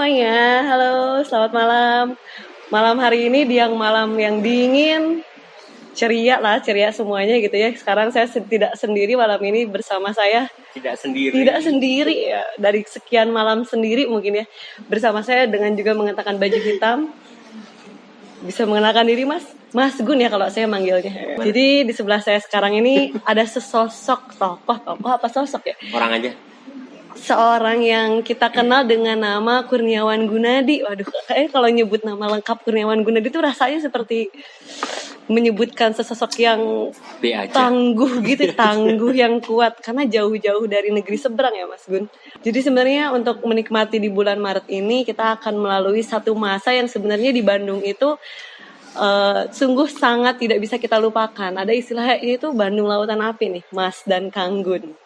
semuanya, halo, selamat malam. Malam hari ini malam yang dingin, ceria semuanya gitu ya. Sekarang saya tidak sendiri malam ini, bersama saya tidak sendiri ya, dari sekian malam sendiri mungkin ya. Bersama saya dengan juga mengenakan baju hitam. Bisa mengenalkan diri Mas Gun ya kalau saya manggilnya. Jadi di sebelah saya sekarang ini ada sesosok tokoh apa sosok ya? Orang aja. Seorang yang kita kenal dengan nama Kurniawan Gunadi. Waduh, kayaknya kalau nyebut nama lengkap Kurniawan Gunadi itu rasanya seperti menyebutkan sesosok yang tangguh gitu, tangguh yang kuat karena jauh-jauh dari negeri seberang ya Mas Gun. Jadi sebenarnya untuk menikmati di bulan Maret ini kita akan melalui satu masa yang sebenarnya di Bandung itu sungguh sangat tidak bisa kita lupakan. Ada istilahnya itu Bandung Lautan Api nih, Mas dan Kang Gun.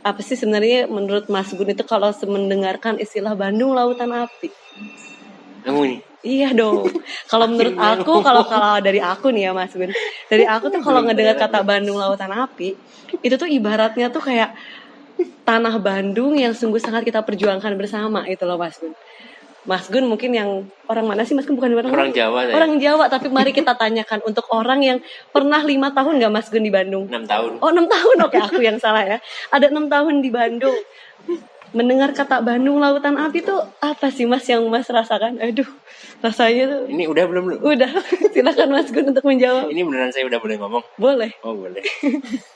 Apa sih sebenarnya menurut Mas Gun itu kalau mendengarkan istilah Bandung Lautan Api? Kamu nih? Iya dong. Kalau menurut aku, kalau dari aku nih ya Mas Gun, dari aku tuh kalau ngedengar kata Bandung Lautan Api, itu tuh ibaratnya tuh kayak tanah Bandung yang sungguh sangat kita perjuangkan bersama itu loh Mas Gun. Mas Gun mungkin yang orang mana sih Mas Gun? Bukan orang Jawa. Orang Jawa, tapi mari kita tanyakan untuk orang yang pernah 5 tahun nggak Mas Gun di Bandung? 6 tahun. Oh 6 tahun, oke aku yang salah ya. Ada 6 tahun di Bandung. Mendengar kata Bandung Lautan Api tuh apa sih Mas yang Mas rasakan? Aduh, rasanya tuh. Ini udah belum? Udah, silakan Mas Gun untuk menjawab. Ini beneran saya udah boleh ngomong? Boleh. Oh boleh.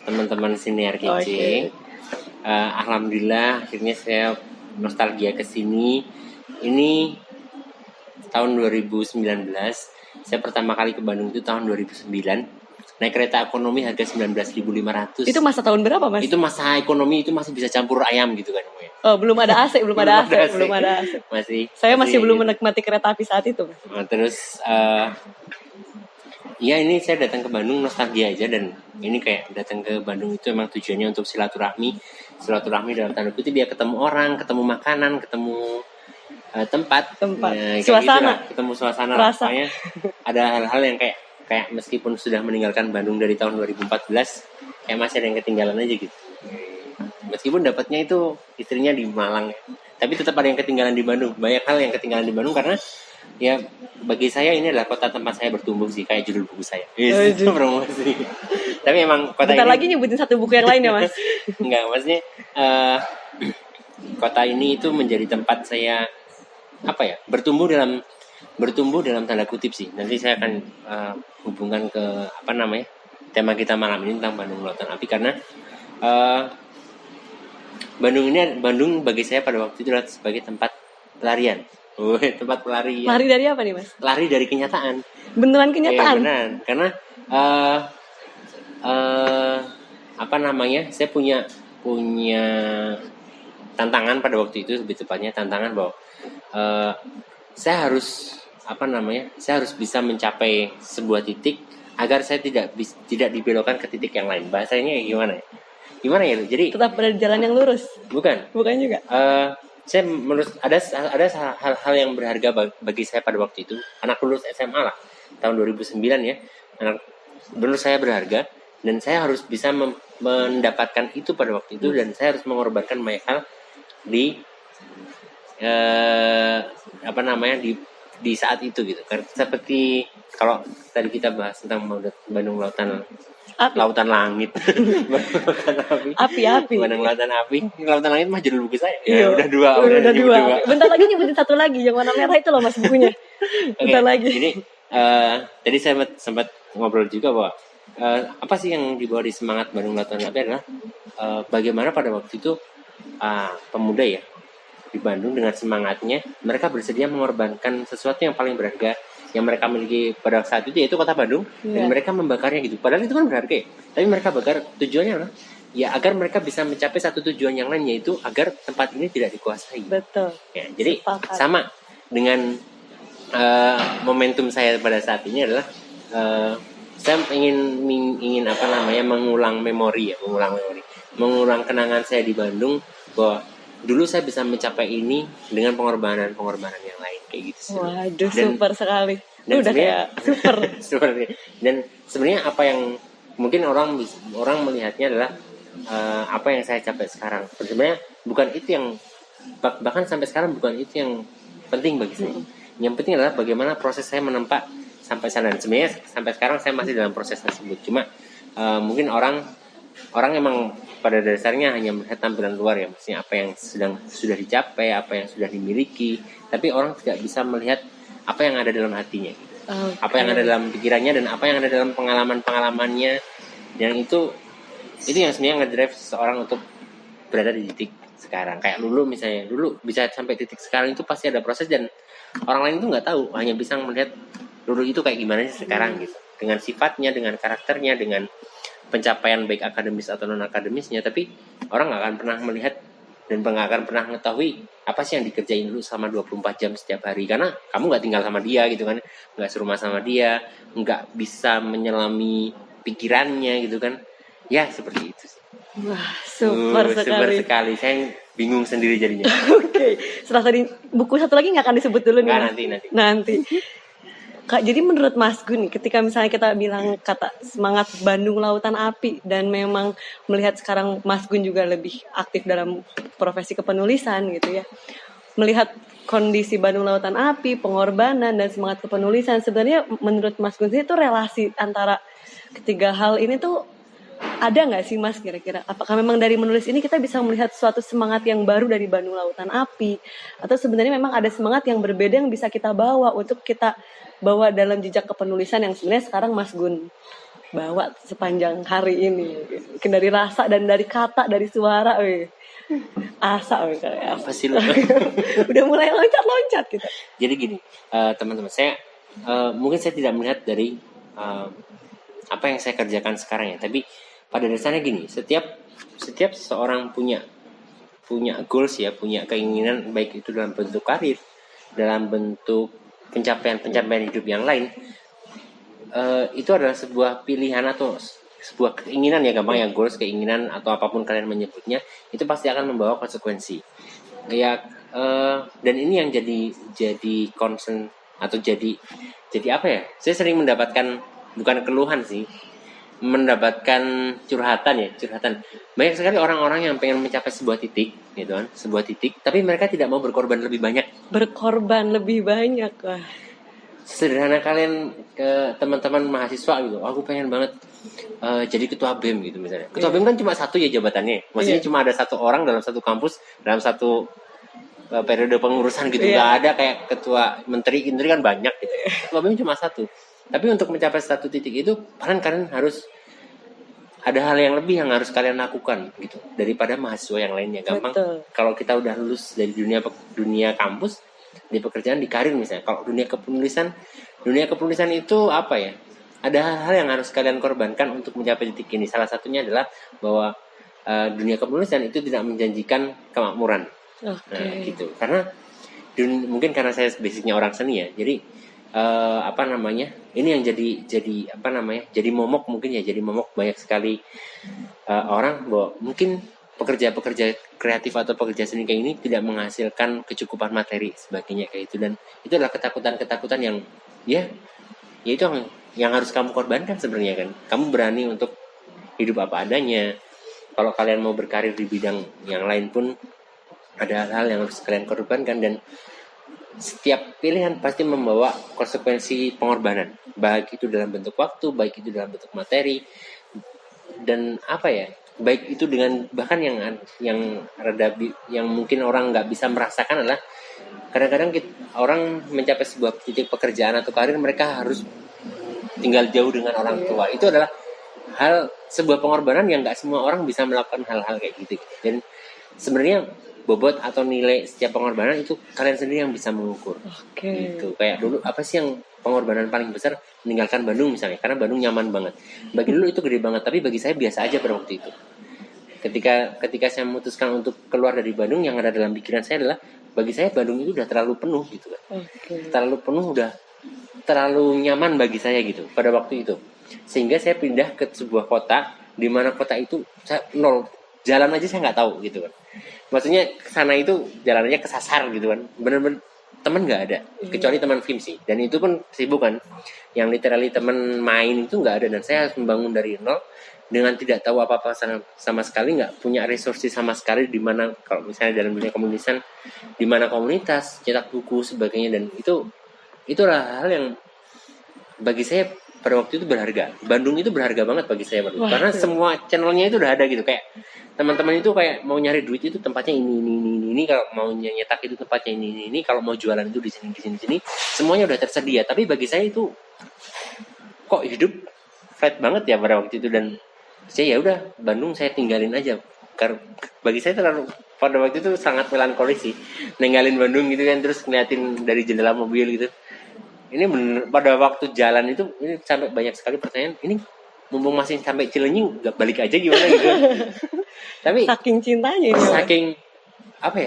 Teman-teman senior kece. Okay. Alhamdulillah akhirnya saya nostalgia ke sini. Ini tahun 2019. Saya pertama kali ke Bandung itu tahun 2009. Naik kereta ekonomi harga 19.500. Itu masa tahun berapa Mas? Itu masa ekonomi, itu masih bisa campur ayam gitu kan. Oh, belum ada AC. Belum ada AC. Saya masih belum menikmati kereta api saat itu. Terus ya ini saya datang ke Bandung nostalgia aja, dan ini kayak datang ke Bandung itu emang tujuannya untuk silaturahmi dalam tanda kutip, dia ketemu orang, ketemu makanan, ketemu tempat suasana gitu, ketemu suasana rasanya. Ada hal-hal yang kayak meskipun sudah meninggalkan Bandung dari tahun 2014 kayak masih ada yang ketinggalan aja gitu. Meskipun dapatnya itu istrinya di Malang ya, tapi tetap ada yang ketinggalan di Bandung. Banyak hal yang ketinggalan di Bandung karena ya bagi saya ini adalah kota tempat saya bertumbuh sih, kayak judul buku saya. Itu promosi. Tapi emang kota bentar ini lagi nyebutin satu buku yang lain ya Mas. Enggak, maksudnya kota ini itu menjadi tempat saya bertumbuh dalam tanda kutip sih. Nanti saya akan hubungkan ke tema kita malam ini tentang Bandung Lautan Api, karena Bandung bagi saya pada waktu itu adalah sebagai tempat pelarian. Tempat pelarian. Lari dari apa nih Mas? Lari dari kenyataan. Beneran kenyataan? Beneran, karena saya punya tantangan pada waktu itu, lebih tepatnya tantangan bahwa saya harus bisa mencapai sebuah titik agar saya tidak dibelokkan ke titik yang lain. Bahasanya gimana ya? Jadi tetap berjalan yang lurus. Bukan juga. Saya menurut ada hal-hal yang berharga bagi saya pada waktu itu. Anak lulus SMA lah tahun 2009 ya. Menurut saya berharga, dan saya harus bisa mendapatkan itu pada waktu itu, dan saya harus mengorbankan banyak hal di di saat itu gitu kan. Seperti kalau tadi kita bahas tentang Bandung Lautan Langit. Api. Bandung Lautan Api. Lautan Langit mah judul buku saya. Ya, udah dua. Bentar lagi nyebutin satu lagi yang warna merah itu loh Mas bukunya. Bentar lagi. Jadi tadi saya sempat ngobrol juga bahwa apa sih yang dibawa di semangat Bandung Lautan Api adalah bagaimana pada waktu itu pemuda ya di Bandung dengan semangatnya mereka bersedia mengorbankan sesuatu yang paling berharga yang mereka miliki pada saat itu, yaitu kota Bandung, dan mereka membakarnya gitu. Padahal itu kan berharga ya, tapi mereka bakar tujuannya adalah ya agar mereka bisa mencapai satu tujuan yang lain, yaitu agar tempat ini tidak dikuasai. Betul. Ya, jadi sama dengan momentum saya pada saat ini adalah saya ingin mengulang kenangan saya di Bandung, bahwa dulu saya bisa mencapai ini dengan pengorbanan yang lain kayak gitu sih. Waduh, super sekali. Udah kayak super. Dan sebenarnya apa yang mungkin orang melihatnya adalah apa yang saya capai sekarang. Sebenarnya bukan itu yang, bahkan sampai sekarang bukan itu yang penting bagi saya. Yang penting adalah bagaimana proses saya menempa sampai sana. Dan sebenarnya sampai sekarang saya masih dalam proses tersebut. Cuma mungkin orang emang pada dasarnya hanya melihat tampilan luar ya, maksudnya apa yang sudah dicapai, apa yang sudah dimiliki, tapi orang tidak bisa melihat apa yang ada dalam hatinya, apa yang ada dalam pikirannya dan apa yang ada dalam pengalamannya. Yang itu yang sebenarnya ngedrive seseorang untuk berada di titik sekarang. Kayak Lulu misalnya, Lulu bisa sampai titik sekarang itu pasti ada proses dan orang lain itu nggak tahu, hanya bisa melihat Lulu itu kayak gimana sih sekarang gitu, dengan sifatnya, dengan karakternya, dengan pencapaian baik akademis atau non akademisnya. Tapi orang nggak akan pernah melihat dan nggak akan pernah mengetahui apa sih yang dikerjain Lulu selama 24 jam setiap hari, karena kamu nggak tinggal sama dia gitu kan, nggak serumah sama dia, nggak bisa menyelami pikirannya gitu kan. Ya seperti itu sih. Wah, super sekali. Saya bingung sendiri jadinya. Oke. Setelah tadi buku satu lagi nggak akan disebut dulu nih. Nanti. Kak, jadi menurut Mas Gun nih, ketika misalnya kita bilang kata semangat Bandung Lautan Api dan memang melihat sekarang Mas Gun juga lebih aktif dalam profesi kepenulisan gitu ya. Melihat kondisi Bandung Lautan Api, pengorbanan dan semangat kepenulisan, sebenarnya menurut Mas Gun itu relasi antara ketiga hal ini tuh ada nggak sih Mas kira-kira? Apakah memang dari menulis ini kita bisa melihat suatu semangat yang baru dari Bandung Lautan Api? Atau sebenarnya memang ada semangat yang berbeda yang bisa kita bawa untuk kita bawa dalam jejak kepenulisan yang sebenarnya sekarang Mas Gun bawa sepanjang hari ini? Mungkin dari rasa dan dari kata, dari suara. Asa kayak apa sih lu? Udah mulai loncat-loncat gitu. Jadi gini, teman-teman, saya mungkin saya tidak melihat dari apa yang saya kerjakan sekarang ya, tapi pada dasarnya gini, setiap seseorang punya goals ya, punya keinginan, baik itu dalam bentuk karir, dalam bentuk pencapaian hidup yang lain, itu adalah sebuah pilihan atau sebuah keinginan ya, gampang ya, goals, keinginan atau apapun kalian menyebutnya, itu pasti akan membawa konsekuensi ya. Dan ini yang jadi concern atau jadi apa ya, saya sering mendapatkan, bukan keluhan sih, mendapatkan curhatan. Banyak sekali orang-orang yang pengen mencapai sebuah titik gitu kan, tapi mereka tidak mau berkorban lebih banyak. Wah. Sederhana kalian ke teman-teman mahasiswa gitu, aku pengen banget jadi ketua BEM gitu misalnya. Ketua BEM kan cuma satu ya jabatannya, maksudnya cuma ada satu orang dalam satu kampus, dalam satu periode pengurusan gitu. Nggak ada kayak ketua menteri kan banyak gitu. Ketua BEM cuma satu. Tapi untuk mencapai satu titik itu, kalian harus ada hal yang lebih yang harus kalian lakukan gitu daripada mahasiswa yang lainnya. Gampang. Betul. Kalau kita udah lulus dari dunia kampus, di pekerjaan, di karir misalnya. Kalau dunia kepenulisan itu apa ya? Ada hal-hal yang harus kalian korbankan untuk mencapai titik ini. Salah satunya adalah bahwa dunia kepenulisan itu tidak menjanjikan kemakmuran. Nah, gitu. Karena mungkin karena saya basicnya orang seni ya. Jadi ini yang jadi momok mungkin ya, jadi momok banyak sekali orang bahwa mungkin pekerja kreatif atau pekerja seni kayak ini tidak menghasilkan kecukupan materi sebagainya kayak itu. Dan itu adalah ketakutan yang ya itu yang harus kamu korbankan sebenarnya kan. Kamu berani untuk hidup apa adanya. Kalau kalian mau berkarir di bidang yang lain pun ada hal-hal yang harus kalian korbankan, dan setiap pilihan pasti membawa konsekuensi pengorbanan, baik itu dalam bentuk waktu, baik itu dalam bentuk materi, dan baik itu dengan bahkan yang mungkin orang nggak bisa merasakan adalah kadang-kadang orang mencapai sebuah titik pekerjaan atau karir, mereka harus tinggal jauh dengan orang tua. Itu adalah sebuah pengorbanan yang nggak semua orang bisa melakukan hal-hal kayak gitu. Dan sebenarnya bobot atau nilai setiap pengorbanan itu kalian sendiri yang bisa mengukur. Gitu. Kayak dulu apa sih yang pengorbanan paling besar? Meninggalkan Bandung misalnya, karena Bandung nyaman banget. Bagi dulu itu gede banget, tapi bagi saya biasa aja pada waktu itu. Ketika saya memutuskan untuk keluar dari Bandung, yang ada dalam pikiran saya adalah bagi saya Bandung itu udah terlalu penuh gitu kan. Terlalu penuh, udah terlalu nyaman bagi saya gitu pada waktu itu. Sehingga saya pindah ke sebuah kota, di mana kota itu saya nol, jalan aja saya nggak tahu gitu kan. Maksudnya kesana itu jalannya kesasar gitu kan, bener-bener teman nggak ada, kecuali teman film sih, dan itu pun sibuk kan, yang literally teman main itu nggak ada, dan saya harus membangun dari nol. dengan tidak tahu apa-apa sama sekali, nggak punya resources sama sekali, di mana kalau misalnya dalam dunia komunitas, di mana komunitas cetak buku sebagainya, dan itulah hal yang bagi saya pada waktu itu berharga. Bandung itu berharga banget bagi saya, karena semua channelnya itu udah ada gitu. Kayak teman-teman itu kayak mau nyari duit itu tempatnya ini, kalau mau nyetak itu tempatnya ini, kalau mau jualan itu di sini, semuanya udah tersedia. Tapi bagi saya itu kok hidup flat banget ya pada waktu itu, dan saya ya udah Bandung saya tinggalin aja. Karena bagi saya terlalu pada waktu itu sangat melankolis sih, ninggalin Bandung gitu kan, terus ngeliatin dari jendela mobil gitu. Ini bener, pada waktu jalan itu ini sampai banyak sekali pertanyaan, ini mumpung masih sampai Cileunyi gak balik aja gimana gitu. Tapi saking cintanya ini.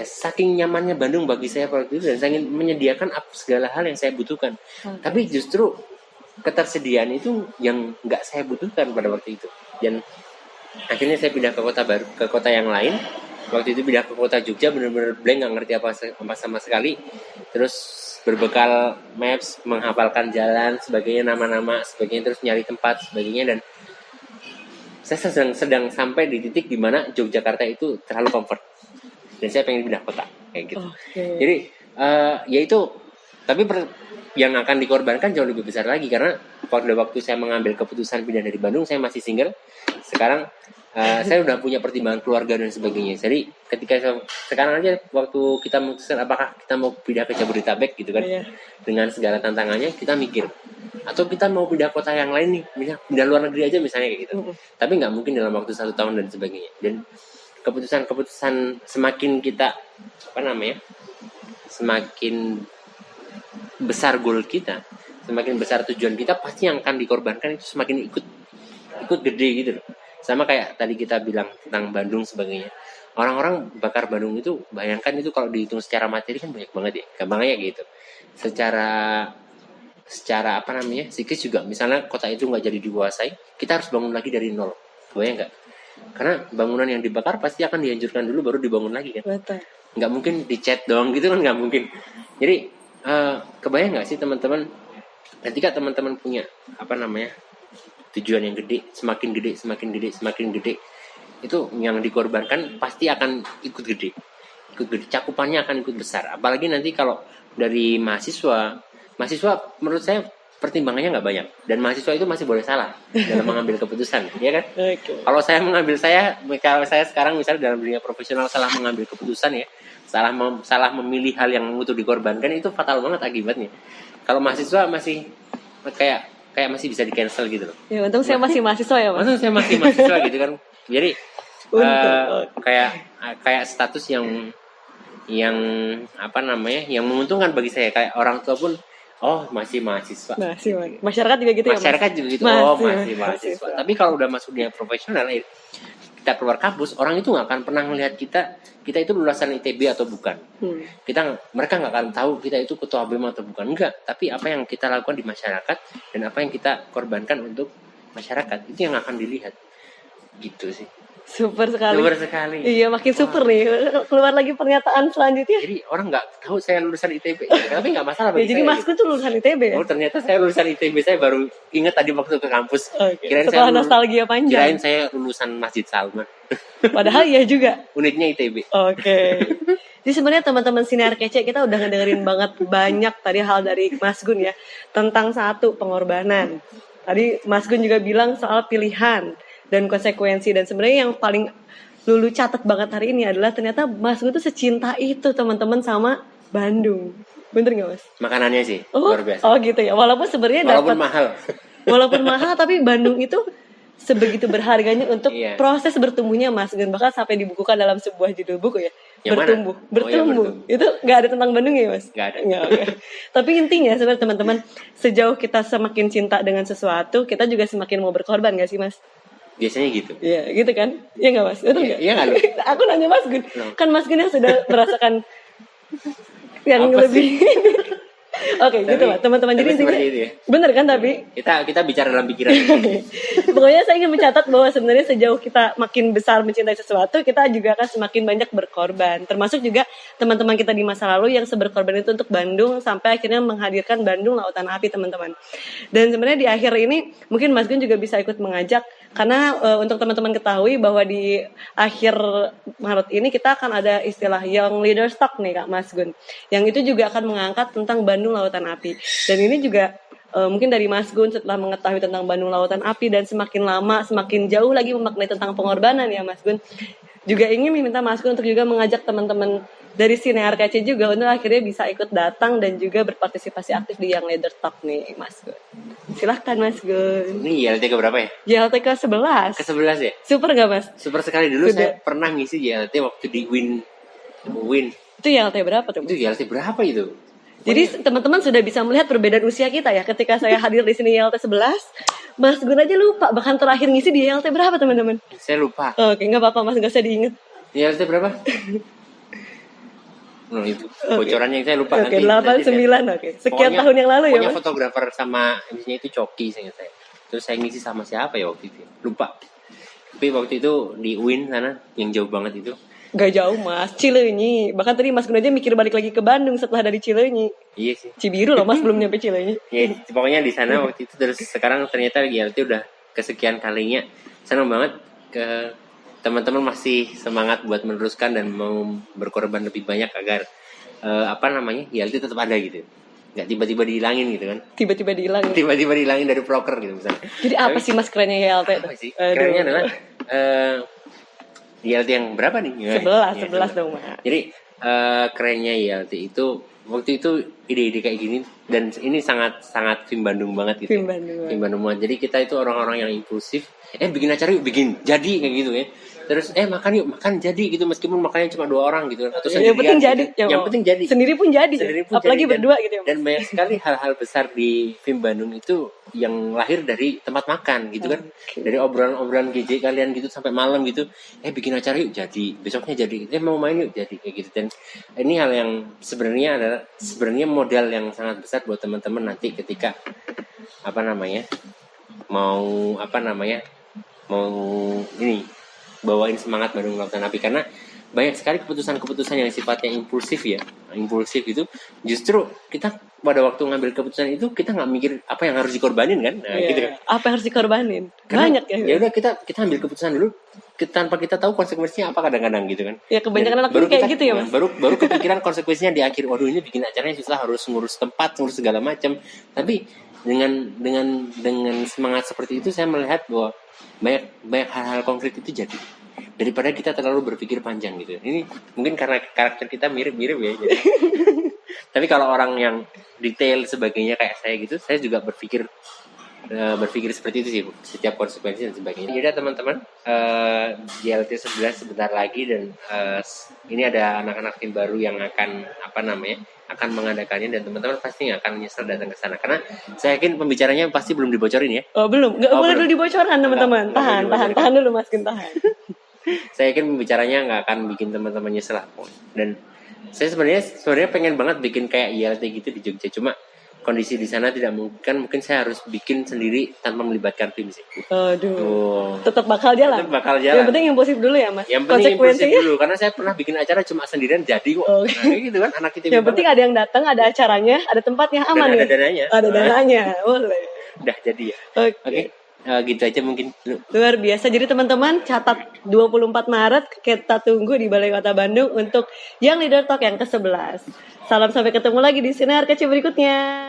Saking nyamannya Bandung bagi saya waktu itu, dan saya ingin menyediakan segala hal yang saya butuhkan. Tapi justru ketersediaan itu yang nggak saya butuhkan pada waktu itu. Dan akhirnya saya pindah ke kota baru, ke kota yang lain. Waktu itu pindah ke kota Jogja, benar-benar blank, nggak ngerti apa sama sekali. Terus berbekal maps, menghafalkan jalan, sebagainya, nama-nama, sebagainya, terus nyari tempat, sebagainya, dan saya sedang sampai di titik di mana Yogyakarta itu terlalu comfort, dan saya pengen pindah kota kayak gitu. Jadi ya itu, tapi yang akan dikorbankan jauh lebih besar lagi, karena pada waktu saya mengambil keputusan pindah dari Bandung, saya masih single. Sekarang saya udah punya pertimbangan keluarga dan sebagainya. Jadi ketika sekarang aja waktu kita memutuskan apakah kita mau pindah ke Jabodetabek gitu kan, dengan segala tantangannya, kita mikir atau kita mau pindah kota yang lain nih, misalnya pindah luar negeri aja misalnya kayak gitu. Tapi nggak mungkin dalam waktu 1 tahun dan sebagainya. Dan keputusan semakin kita semakin besar goal kita, semakin besar tujuan kita, pasti yang akan dikorbankan itu semakin ikut gede gitu loh. Sama kayak tadi kita bilang tentang Bandung sebagainya. Orang-orang bakar Bandung itu, bayangkan itu kalau dihitung secara materi kan banyak banget ya. Gampangnya gitu. Secara psikis juga, misalnya kota itu nggak jadi dikuasai, kita harus bangun lagi dari nol. Bayang nggak? Karena bangunan yang dibakar pasti akan dihancurkan dulu baru dibangun lagi kan. Betul. Nggak mungkin dicat doang gitu kan, nggak mungkin. Jadi kebayang nggak sih teman-teman, ketika teman-teman punya tujuan yang gede, semakin gede, itu yang dikorbankan pasti akan ikut gede, cakupannya akan ikut besar. Apalagi nanti kalau dari mahasiswa menurut saya pertimbangannya nggak banyak, dan mahasiswa itu masih boleh salah dalam mengambil keputusan, ya kan? Kalau saya sekarang misalnya dalam dunia profesional salah mengambil keputusan ya, salah memilih hal yang untuk dikorbankan, itu fatal banget akibatnya. Kalau mahasiswa masih kayak masih bisa di cancel gitu loh. Ya untung saya masih mahasiswa ya Mas. Untung saya masih mahasiswa gitu kan. Jadi kayak status yang yang menguntungkan bagi saya. Kayak orang tua pun masih mahasiswa. Masyarakat juga gitu ya Mas. Masyarakat juga gitu. Masih mahasiswa. Tapi kalau udah masuk dunia profesional, kita keluar kampus, orang itu nggak akan pernah melihat kita itu lulusan ITB atau bukan. Mereka nggak akan tahu kita itu ketua BEM atau bukan, enggak. Tapi apa yang kita lakukan di masyarakat dan apa yang kita korbankan untuk masyarakat, itu yang akan dilihat. Gitu sih. Super sekali. Iya, makin Wah. super nih. Keluar lagi pernyataan selanjutnya. Jadi orang nggak tahu saya lulusan ITB, tapi nggak masalah bagi jadi Masku tuh lulusan ITB ya? Oh, ternyata saya lulusan ITB. Saya baru ingat tadi waktu ke kampus. Setelah nostalgia panjang. Kirain saya lulusan Masjid Salman. Padahal ya juga. Unitnya ITB. Jadi sebenarnya teman-teman Sinar Kece, kita udah ngedengerin banget banyak tadi hal dari Mas Gun ya, tentang satu, pengorbanan. Tadi Mas Gun juga bilang soal pilihan dan konsekuensi, dan sebenarnya yang paling Lulu catat banget hari ini adalah ternyata Mas Gun tuh secinta itu teman-teman sama Bandung. Bener nggak Mas? Makanannya sih luar biasa. Gitu ya. Walaupun sebenarnya walaupun mahal, tapi Bandung itu sebegitu berharganya untuk proses bertumbuhnya Mas Gun. Bahkan sampai dibukukan dalam sebuah judul buku ya. Yang bertumbuh. Itu nggak ada tentang Bandung ya Mas? Nggak ada. Tapi intinya sebenarnya teman-teman, sejauh kita semakin cinta dengan sesuatu, kita juga semakin mau berkorban nggak sih Mas? Biasanya gitu. Iya, gitu kan? Iya nggak Mas? Betul nggak? Iya nggak lu? Aku nanya Mas Gun. Kan Mas Gun yang sudah merasakan yang lebih. Oke, gitu lah teman-teman. Jadi intinya ya? Bener kan, tapi kita bicara dalam pikiran. Pokoknya saya ingin mencatat bahwa sebenarnya sejauh kita makin besar mencintai sesuatu, kita juga akan semakin banyak berkorban. Termasuk juga teman-teman kita di masa lalu yang seberkorban itu untuk Bandung, sampai akhirnya menghadirkan Bandung Lautan Api, teman-teman. Dan sebenarnya di akhir ini mungkin Mas Gun juga bisa ikut mengajak Karena untuk teman-teman ketahui bahwa di akhir Maret ini kita akan ada istilah Young Leaders Talk nih Kak Mas Gun. Yang itu juga akan mengangkat tentang Bandung Lautan Api. Dan ini juga mungkin dari Mas Gun setelah mengetahui tentang Bandung Lautan Api dan semakin lama semakin jauh lagi memaknai tentang pengorbanan ya Mas Gun. Juga ingin meminta Mas Gun untuk juga mengajak teman-teman dari Sinar KC juga untuk akhirnya bisa ikut datang dan juga berpartisipasi aktif di Young Leaders Talk nih Mas Gun. Silahkan Mas Gun. Ini YLT ke berapa ya? YLT ke 11. Ke 11 ya? Super gak Mas? Super sekali. Dulu Sudah. saya pernah ngisi YLT waktu di Win. Itu YLT berapa tuh? Itu YLT berapa itu? Jadi teman-teman sudah bisa melihat perbedaan usia kita ya. Ketika saya hadir di sini YLT 11, Mas Gun aja lupa bahkan terakhir ngisi di YLT berapa teman-teman? Saya lupa. Oke, nggak apa-apa Mas, nggak usah diinget. YLT berapa? No, itu bocorannya yang saya lupa. Oke, nanti 89 oke. Sekian Pokoknya- tahun yang lalu ya Pokoknya Mas. fotografer sama MC-nya itu Coki saya. Terus saya ngisi sama siapa ya waktu itu? Lupa. Tapi waktu itu di Win sana yang jauh banget itu. Gak jauh Mas, Cileunyi. Bahkan tadi Mas Gun aja mikir balik lagi ke Bandung setelah dari Cileunyi. Iya sih. Cibiru loh Mas belum nyampe Cileunyi. Ya, pokoknya di sana waktu itu. Terus sekarang ternyata YLT udah kesekian kalinya. Senang banget ke teman-teman masih semangat buat meneruskan dan mau berkorban lebih banyak agar YLT tetap ada gitu. Nggak tiba-tiba dihilangin gitu kan. Tiba-tiba dihilang. Tiba-tiba dihilangin dari proker gitu misalnya. Jadi apa sih Mas kerennya YLT? Apa sih? Aduh. Kerennya adalah YLT yang berapa nih? 11 dong Mas. Jadi kerennya YLT itu waktu itu ide-ide kayak gini dan ini sangat Film Bandung banget gitu. Film Bandung. Film Bandung banget. Jadi kita itu orang-orang yang impulsif. Bikin acara yuk, bikin jadi kayak gitu ya. Terus makan yuk, makan jadi gitu meskipun makannya cuma 2 orang gitu atau Yang penting jadi. gitu. Yang penting jadi. Sendiri pun jadi. Sendiri pun Apalagi jadi. berdua gitu ya Mas. Dan banyak sekali hal-hal besar di Film Bandung itu yang lahir dari tempat makan gitu kan. Dari obrolan-obrolan GJ kalian gitu sampai malam gitu. Bikin acara yuk jadi. Besoknya jadi. Mau main yuk jadi kayak gitu. Dan ini hal yang sebenarnya modal yang sangat besar buat teman-teman nanti ketika mau bawain semangat Bandung Lautan Api, karena banyak sekali keputusan-keputusan yang sifatnya impulsif itu justru kita pada waktu ngambil keputusan itu kita nggak mikir apa yang harus dikorbanin kan. Gitu kan. Apa yang harus dikorbanin? Karena Banyak ya. Ya udah kita ambil keputusan dulu tanpa kita tahu konsekuensinya apa kadang-kadang gitu kan. Ya kebanyakan Dan anak pun kayak gitu ya Mas. Baru kepikiran konsekuensinya di akhir. Waduh ini bikin acaranya susah, harus ngurus tempat, ngurus segala macam. Tapi dengan semangat seperti itu saya melihat bahwa banyak hal-hal konkret itu jadi daripada kita terlalu berpikir panjang gitu. Ini mungkin karena karakter kita mirip-mirip ya. Jadi. Tapi kalau orang yang detail sebagainya kayak saya gitu, saya juga berpikir seperti itu sih, setiap konsekuensi dan sebagainya. Jadi teman-teman, JLT 11 sebentar lagi dan ini ada anak-anak tim baru yang akan akan mengadakannya dan teman-teman pasti akan menyesal datang ke sana karena saya yakin pembicaranya pasti belum dibocorin ya. Oh belum, nggak boleh belum. dulu dibocorkan teman-teman. Nggak Tahan dulu Mas Gun, tahan. Saya yakin pembicaranya nggak akan bikin teman-teman nyesel dan saya sebenarnya pengen banget bikin kayak YLT gitu di Jogja, cuma kondisi di sana tidak mungkin saya harus bikin sendiri tanpa melibatkan tim sih. Aduh. Tetap bakal jalan. Yang penting impulsif dulu ya Mas. Yang penting impulsif dulu karena saya pernah bikin acara cuma sendirian jadi kok. Kayak gitu kan anak kita. Yang penting ada yang datang, ada acaranya, ada tempatnya aman dan ya. Ada dananya. Ada dananya, boleh. Udah jadi ya. Oke. Gitu aja mungkin. Luar biasa. Jadi teman-teman catat 24 Maret kita tunggu di Balai Kota Bandung untuk Young Leader Talk yang ke-11. Salam sampai ketemu lagi di Sinar Kecil berikutnya.